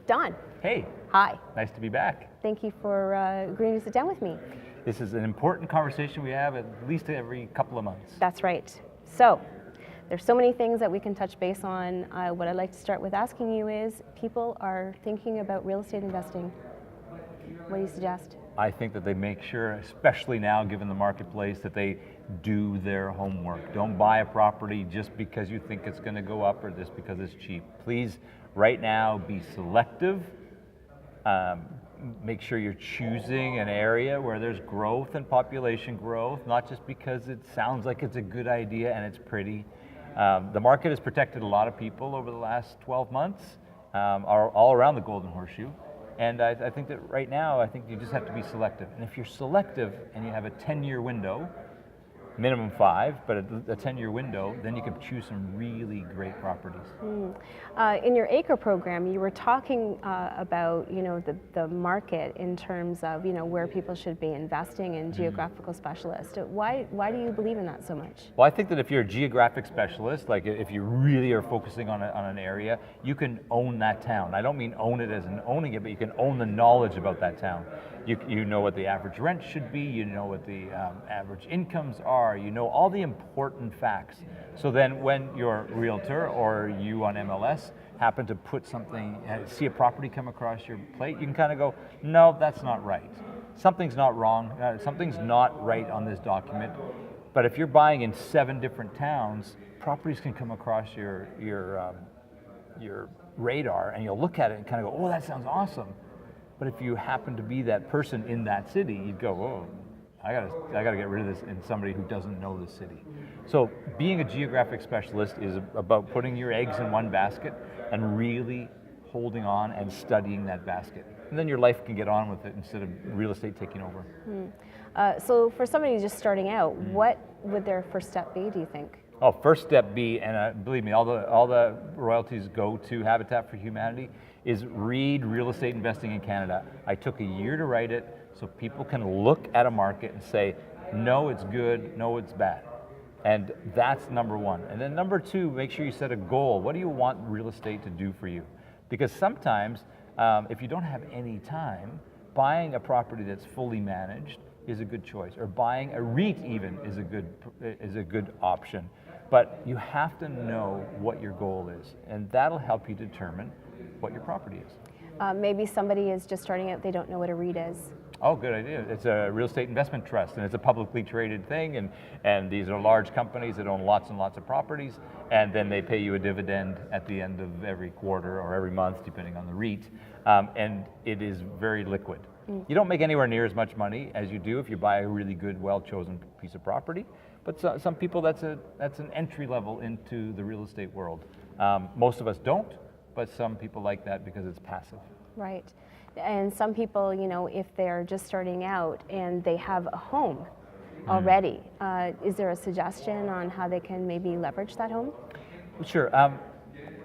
Don. Hey. Hi. Nice to be back. Thank you for agreeing to sit down with me. This is an important conversation we have at least every couple of months. That's right. So, there's so many things that we can touch base on. What I'd like to start with asking you is, people are thinking about real estate investing. What do you suggest? I think that they make sure, especially now given the marketplace, that they do their homework. Don't buy a property just because you think it's going to go up or just because it's cheap. Please, right now, be selective. Make sure you're choosing an area where there's growth and population growth, not just because it sounds like it's a good idea and it's pretty. The market has protected a lot of people over the last 12 months, all around the Golden Horseshoe. And I think that right now, I think you just have to be selective. And if you're selective and you have a 10-year window, minimum 5, but a 10-year window, then you can choose some really great properties. In your ACRE program, you were talking about, the market in terms of, where people should be investing in geographical specialists. Why do you believe in that so much? Well, I think that if you're a geographic specialist, like if you really are focusing on an area, you can own that town. I don't mean own it as in owning it, but you can own the knowledge about that town. You know what the average rent should be, you know what the average incomes are, you know all the important facts. So then when your realtor or you on MLS happen to put something, see a property come across your plate, you can kind of go, no, that's not right. Something's not wrong, something's not right on this document. But if you're buying in 7 different towns, properties can come across your radar and you'll look at it and kind of go, oh, that sounds awesome. But if you happen to be that person in that city, you'd go, oh, I gotta get rid of this in somebody who doesn't know the city. So being a geographic specialist is about putting your eggs in one basket and really holding on and studying that basket. And then your life can get on with it instead of real estate taking over. So for somebody just starting out, what would their first step be, do you think? Oh, first step be, and believe me, all the royalties go to Habitat for Humanity, is read Real Estate Investing in Canada. I took a year to write it so people can look at a market and say, no, it's good, no, it's bad. And that's number 1. And then number 2, make sure you set a goal. What do you want real estate to do for you? Because sometimes, if you don't have any time, buying a property that's fully managed is a good choice, or buying a REIT even is a good option. But you have to know what your goal is, and that'll help you determine what your property is. Maybe somebody is just starting out, they don't know what a REIT is. Oh, good idea. It's a real estate investment trust, and it's a publicly traded thing, and these are large companies that own lots and lots of properties, and then they pay you a dividend at the end of every quarter or every month, depending on the REIT, and it is very liquid. You don't make anywhere near as much money as you do if you buy a really good, well-chosen piece of property, but some people, that's an entry level into the real estate world. Most of us don't, but some people like that because it's passive. Right. And some people, if they're just starting out and they have a home already, is there a suggestion on how they can maybe leverage that home? Sure.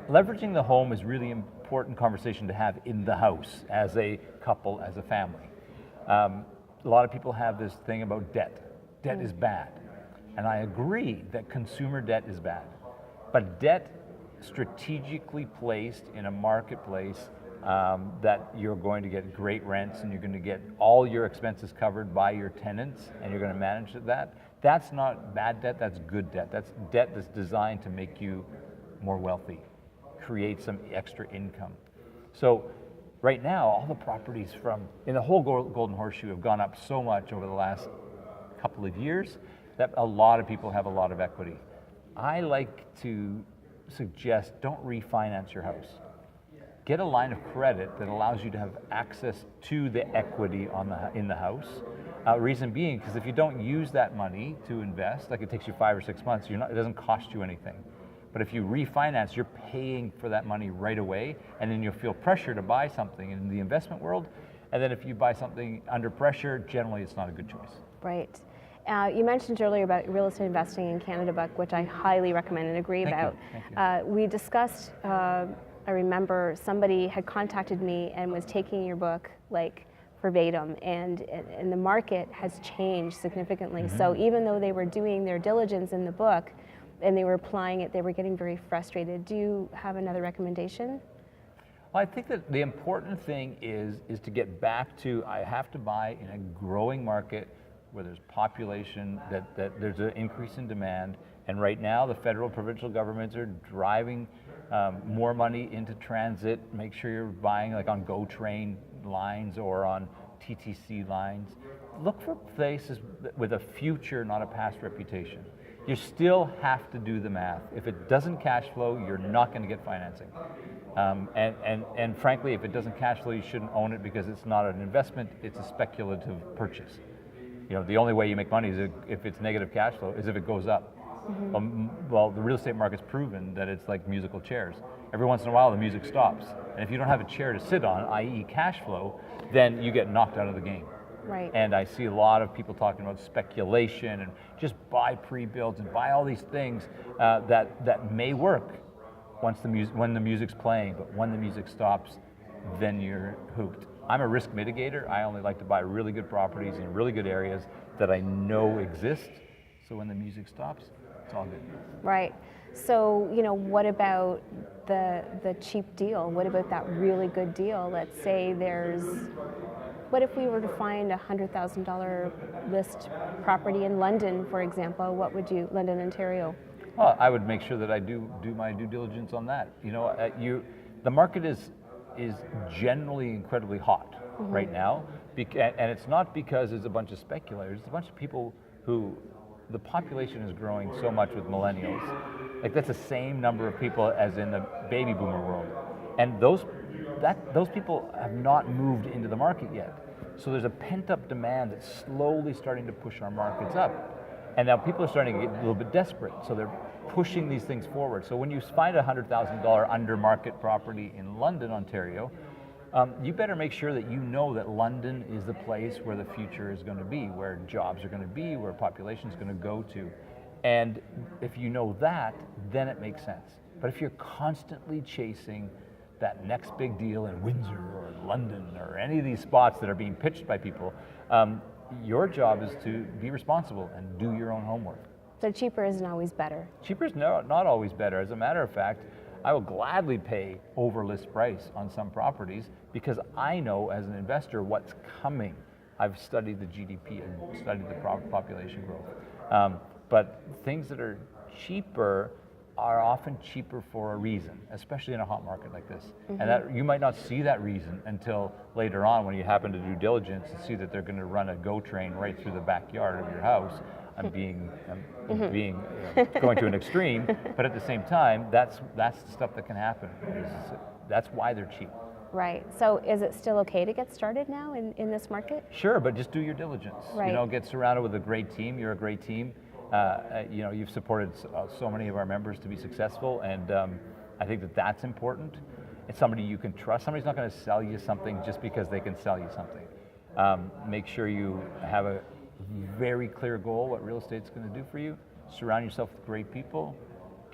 Leveraging the home is really important conversation to have in the house as a couple, as a family. A lot of people have this thing about debt. Debt is bad. And I agree that consumer debt is bad. But debt strategically placed in a marketplace that you're going to get great rents and you're going to get all your expenses covered by your tenants and you're going to manage that, that's not bad debt, that's good debt. That's debt that's designed to make you more wealthy, create some extra income. So right now, all the properties in the whole Golden Horseshoe have gone up so much over the last couple of years that a lot of people have a lot of equity. I like to suggest don't refinance your house. Get a line of credit that allows you to have access to the equity in the house. Reason being, because if you don't use that money to invest, like it takes you 5 or 6 months, it doesn't cost you anything. But if you refinance, you're paying for that money right away, and then you'll feel pressure to buy something in the investment world. And then if you buy something under pressure, generally it's not a good choice. Right. You mentioned earlier about Real Estate Investing in Canada book, which I highly recommend and agree about. Thank you. We discussed, I remember somebody had contacted me and was taking your book like verbatim, and the market has changed significantly. Mm-hmm. So even though they were doing their diligence in the book and they were applying it, they were getting very frustrated. Do you have another recommendation? Well, I think that the important thing is to get back to, I have to buy in a growing market where there's population, that there's an increase in demand, and right now the federal, provincial governments are driving more money into transit. Make sure you're buying like on GO train lines or on TTC lines. Look for places with a future, not a past reputation. You still have to do the math. If it doesn't cash flow, you're not going to get financing. And frankly, if it doesn't cash flow, you shouldn't own it because it's not an investment, it's a speculative purchase. You know, the only way you make money is if it's negative cash flow, is if it goes up. Well, the real estate market's proven that it's like musical chairs. Every once in a while, the music stops. And if you don't have a chair to sit on, i.e. cash flow, then you get knocked out of the game. Right. And I see a lot of people talking about speculation and just buy pre-builds and buy all these things that may work when the music's playing, but when the music stops, then you're hooked. I'm a risk mitigator. I only like to buy really good properties in really good areas that I know exist. So when the music stops, it's all good. Right. So, you know, what about the cheap deal? What about that really good deal? Let's say what if we were to find a $100,000 list property in London, for example? London, Ontario? Well, I would make sure that I do my due diligence on that. You know, the market is generally incredibly hot right now, and it's not because there's a bunch of speculators. It's a bunch of people who, the population is growing so much with millennials. Like that's the same number of people as in the baby boomer world, and those people have not moved into the market yet. So there's a pent-up demand that's slowly starting to push our markets up. And now people are starting to get a little bit desperate, so they're pushing these things forward. So when you find a $100,000 under market property in London, Ontario, you better make sure that you know that London is the place where the future is going to be, where jobs are going to be, where population is going to go to. And if you know that, then it makes sense. But if you're constantly chasing that next big deal in Windsor or London or any of these spots that are being pitched by people, your job is to be responsible and do your own homework. So cheaper isn't always better. Cheaper is not always better. As a matter of fact, I will gladly pay over list price on some properties because I know as an investor what's coming. I've studied the GDP and studied the population growth. But things that are cheaper are often cheaper for a reason, especially in a hot market like this. And that you might not see that reason until later on when you happen to do diligence and see that they're going to run a GO train right through the backyard of your house. I'm going to an extreme, but at the same time, that's the stuff that can happen. That's why they're cheap. Right. So is it still okay to get started now in this market? Sure, but just do your diligence. Right. You know, get surrounded with a great team. You're a great team. You know, you've supported so many of our members to be successful, and I think that's important. It's somebody you can trust. Somebody's not going to sell you something just because they can sell you something. Make sure you have a very clear goal, what real estate's going to do for you. Surround yourself with great people.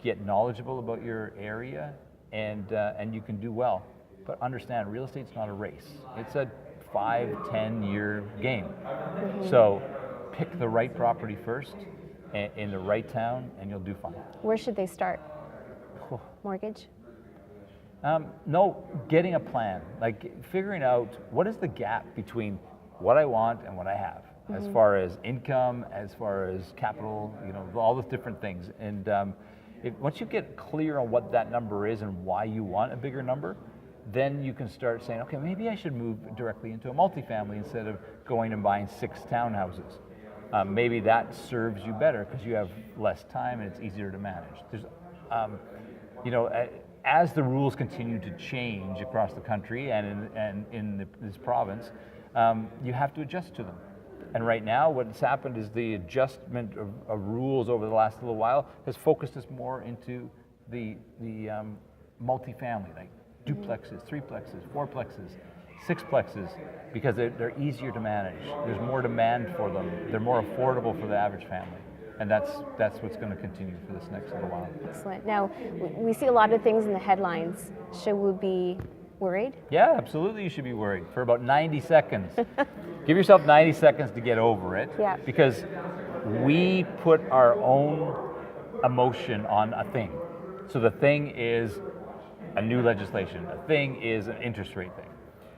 Get knowledgeable about your area, and you can do well. But understand, real estate's not a race. It's a 5-10 year game. So pick the right property first, in the right town, and you'll do fine. Where should they start? Mortgage? No, getting a plan. Like figuring out what is the gap between what I want and what I have, as far as income, as far as capital, you know, all those different things. And once you get clear on what that number is and why you want a bigger number, then you can start saying, okay, maybe I should move directly into a multifamily instead of going and buying 6 townhouses. Maybe that serves you better because you have less time and it's easier to manage. There's, you know, as the rules continue to change across the country and in this province, you have to adjust to them. And right now, what's happened is the adjustment of rules over the last little while has focused us more into the multifamily, like duplexes, 3plexes, 4plexes, 6plexes, because they're easier to manage. There's more demand for them. They're more affordable for the average family. And that's what's going to continue for this next little while. Excellent. Now, we see a lot of things in the headlines. Should we be worried? Yeah, absolutely you should be worried for about 90 seconds. Give yourself 90 seconds to get over it. Yeah. Because we put our own emotion on a thing. So the thing is a new legislation. A thing is an interest rate thing.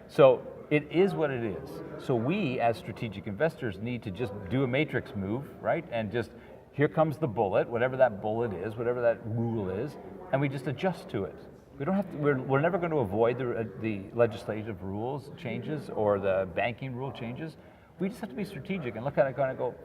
So it is what it is. So we, as strategic investors, need to just do a matrix move, right? And just, here comes the bullet, whatever that bullet is, whatever that rule is, and we just adjust to it. We don't have to, we're never going to avoid the legislative rules changes or the banking rule changes. We just have to be strategic and look at it and go,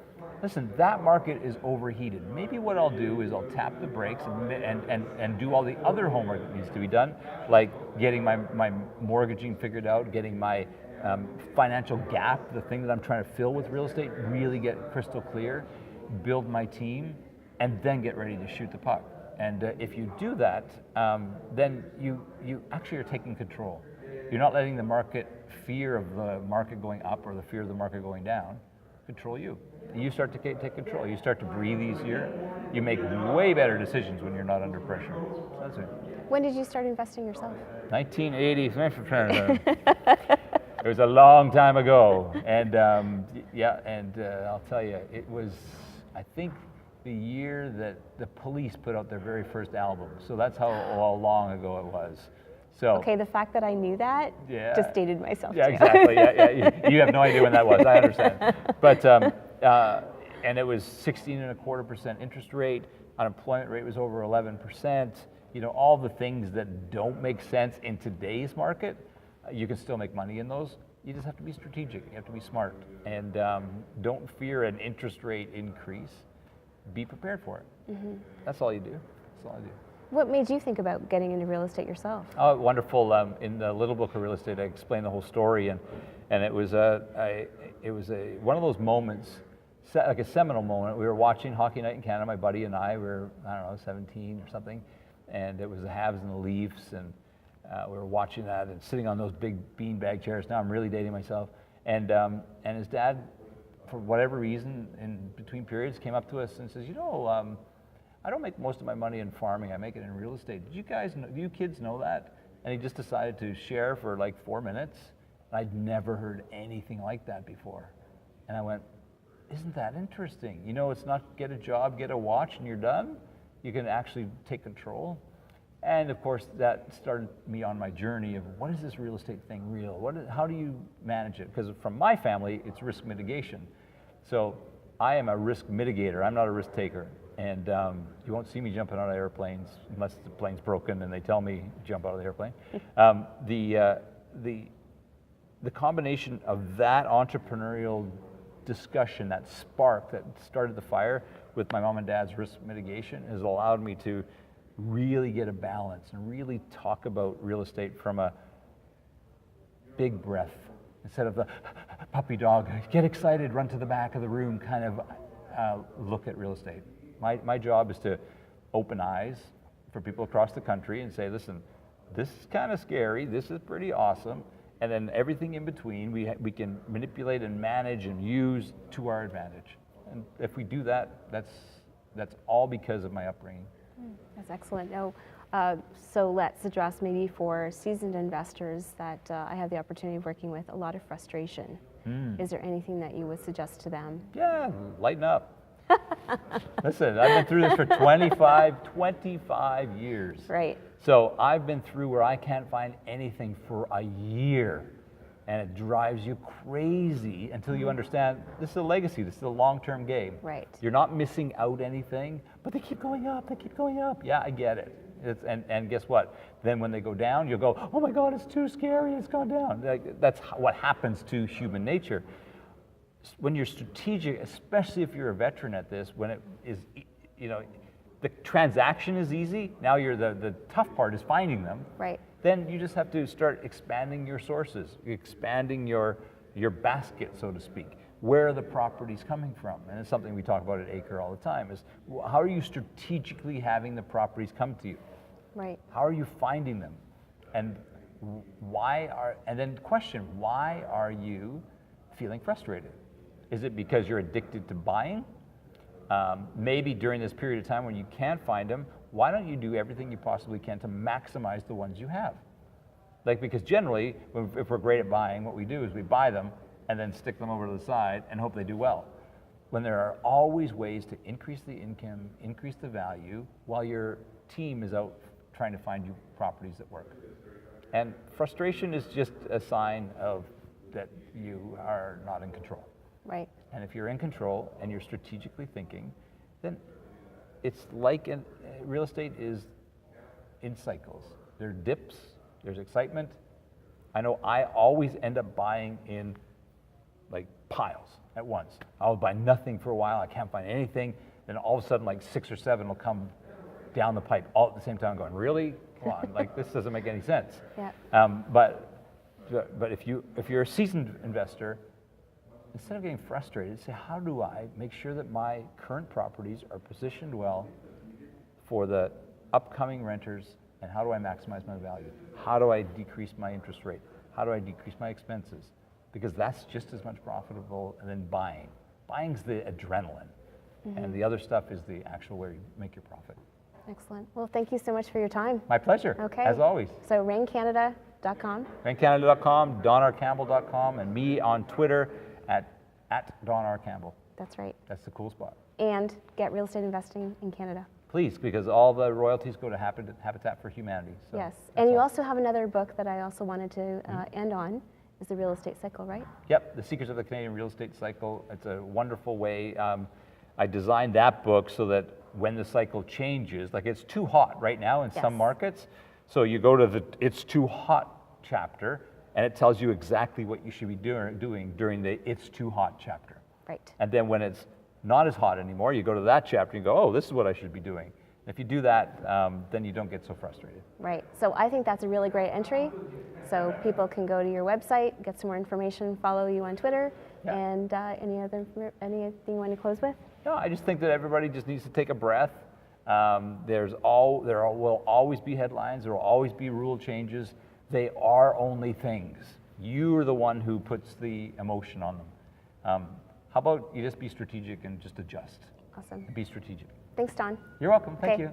listen, that market is overheated. Maybe what I'll do is I'll tap the brakes and do all the other homework that needs to be done, like getting my mortgaging figured out, getting my financial gap, the thing that I'm trying to fill with real estate, really get crystal clear, build my team, and then get ready to shoot the puck. And if you do that, then you actually are taking control. You're not letting the market fear of the market going up or the fear of the market going down control you. You start to take control. You start to breathe easier. You make way better decisions when you're not under pressure. So that's it. When did you start investing yourself? 1980. It was a long time ago, and I'll tell you, it was, I think, the year that the Police put out their very first album. So that's how long ago it was. So okay, the fact that I knew that just dated myself. Yeah, too. exactly. Yeah. You have no idea when that was. I understand. But and it was 16.25% interest rate. Unemployment rate was over 11%. You know, all the things that don't make sense in today's market, you can still make money in those. You just have to be strategic. You have to be smart, and don't fear an interest rate increase. Be prepared for it. Mm-hmm. That's all you do. That's all I do. What made you think about getting into real estate yourself? Oh, wonderful! In the little book of real estate, I explained the whole story, and it was one of those moments, like a seminal moment. We were watching Hockey Night in Canada. My buddy and I were, I don't know, 17 or something, and it was the Habs and the Leafs, and we were watching that and sitting on those big beanbag chairs. Now I'm really dating myself, and his dad, for whatever reason, in between periods, came up to us and says, I don't make most of my money in farming. I make it in real estate. Did you guys know, do you kids know that? And he just decided to share for like 4 minutes. I'd never heard anything like that before. And I went, isn't that interesting? You know, it's not get a job, get a watch, and you're done. You can actually take control. And of course, that started me on my journey of what is this real estate thing real? How do you manage it? Because from my family, it's risk mitigation. So I am a risk mitigator. I'm not a risk taker. And you won't see me jumping out of airplanes unless the plane's broken and they tell me jump out of the airplane. The combination of that entrepreneurial discussion, that spark that started the fire with my mom and dad's risk mitigation has allowed me to really get a balance and really talk about real estate from a big breath instead of the puppy dog, get excited, run to the back of the room kind of look at real estate. My job is to open eyes for people across the country and say, listen, this is kind of scary, this is pretty awesome, and then everything in between we can manipulate and manage and use to our advantage. And if we do that, that's all because of my upbringing. That's excellent. Now, so let's address maybe for seasoned investors that I have the opportunity of working with a lot of frustration. Is there anything that you would suggest to them? Yeah, lighten up. Listen, I've been through this for 25 years. Right. So I've been through where I can't find anything for a year, and it drives you crazy until you understand this is a legacy, this is a long-term game. Right. You're not missing out anything, but they keep going up, they keep going up. Yeah, I get it. And guess what? Then when they go down, you'll go, oh my God, it's too scary, it's gone down. That's what happens to human nature. When you're strategic, especially if you're a veteran at this, when it is, the transaction is easy, now the tough part is finding them. Right. Then you just have to start expanding your sources, expanding your basket, so to speak. Where are the properties coming from? And it's something we talk about at Acre all the time, is how are you strategically having the properties come to you? Right. How are you finding them? And then question, why are you feeling frustrated? Is it because you're addicted to buying? Maybe during this period of time when you can't find them, why don't you do everything you possibly can to maximize the ones you have? Because generally, if we're great at buying, what we do is we buy them and then stick them over to the side and hope they do well. When there are always ways to increase the income, increase the value, while your team is out trying to find you properties that work. And frustration is just a sign of that you are not in control. Right. And if you're in control and you're strategically thinking, then it's like real estate is in cycles. There are dips, there's excitement. I know I always end up buying in like piles at once. I'll buy nothing for a while, I can't find anything, then all of a sudden like 6 or 7 will come down the pipe all at the same time going, really? Come on, like this doesn't make any sense. Yeah. But if you're a seasoned investor, instead of getting frustrated, say, how do I make sure that my current properties are positioned well for the upcoming renters, and how do I maximize my value? How do I decrease my interest rate? How do I decrease my expenses? Because that's just as much profitable than buying. Buying's the adrenaline, and the other stuff is the actual where you make your profit. Excellent. Well, thank you so much for your time. My pleasure, Okay. as always. So REINCanada.com. REINCanada.com, DonRCampbell.com, and me on Twitter at DonRCampbell. That's right. That's the cool spot. And get real estate investing in Canada. Please, because all the royalties go to Habitat for Humanity. So Yes. that's And you all. also have another book that I also wanted to end on, is The Real Estate Cycle, right? Yep, The Secrets of the Canadian Real Estate Cycle. It's a wonderful way. I designed that book so that when the cycle changes, like it's too hot right now in some Yes. markets, so you go to the It's Too Hot chapter, and it tells you exactly what you should be doing during the It's Too Hot chapter. Right. And then when it's not as hot anymore, you go to that chapter and go, oh, this is what I should be doing. If you do that, then you don't get so frustrated. Right. So I think that's a really great entry. So people can go to your website, get some more information, follow you on Twitter, Yeah. and anything you want to close with? No, I just think that everybody just needs to take a breath. There will always be headlines. There will always be rule changes. They are only things. You are the one who puts the emotion on them. How about you just be strategic and just adjust? Awesome. Be strategic. Thanks, Don. You're welcome. Thank Okay. you.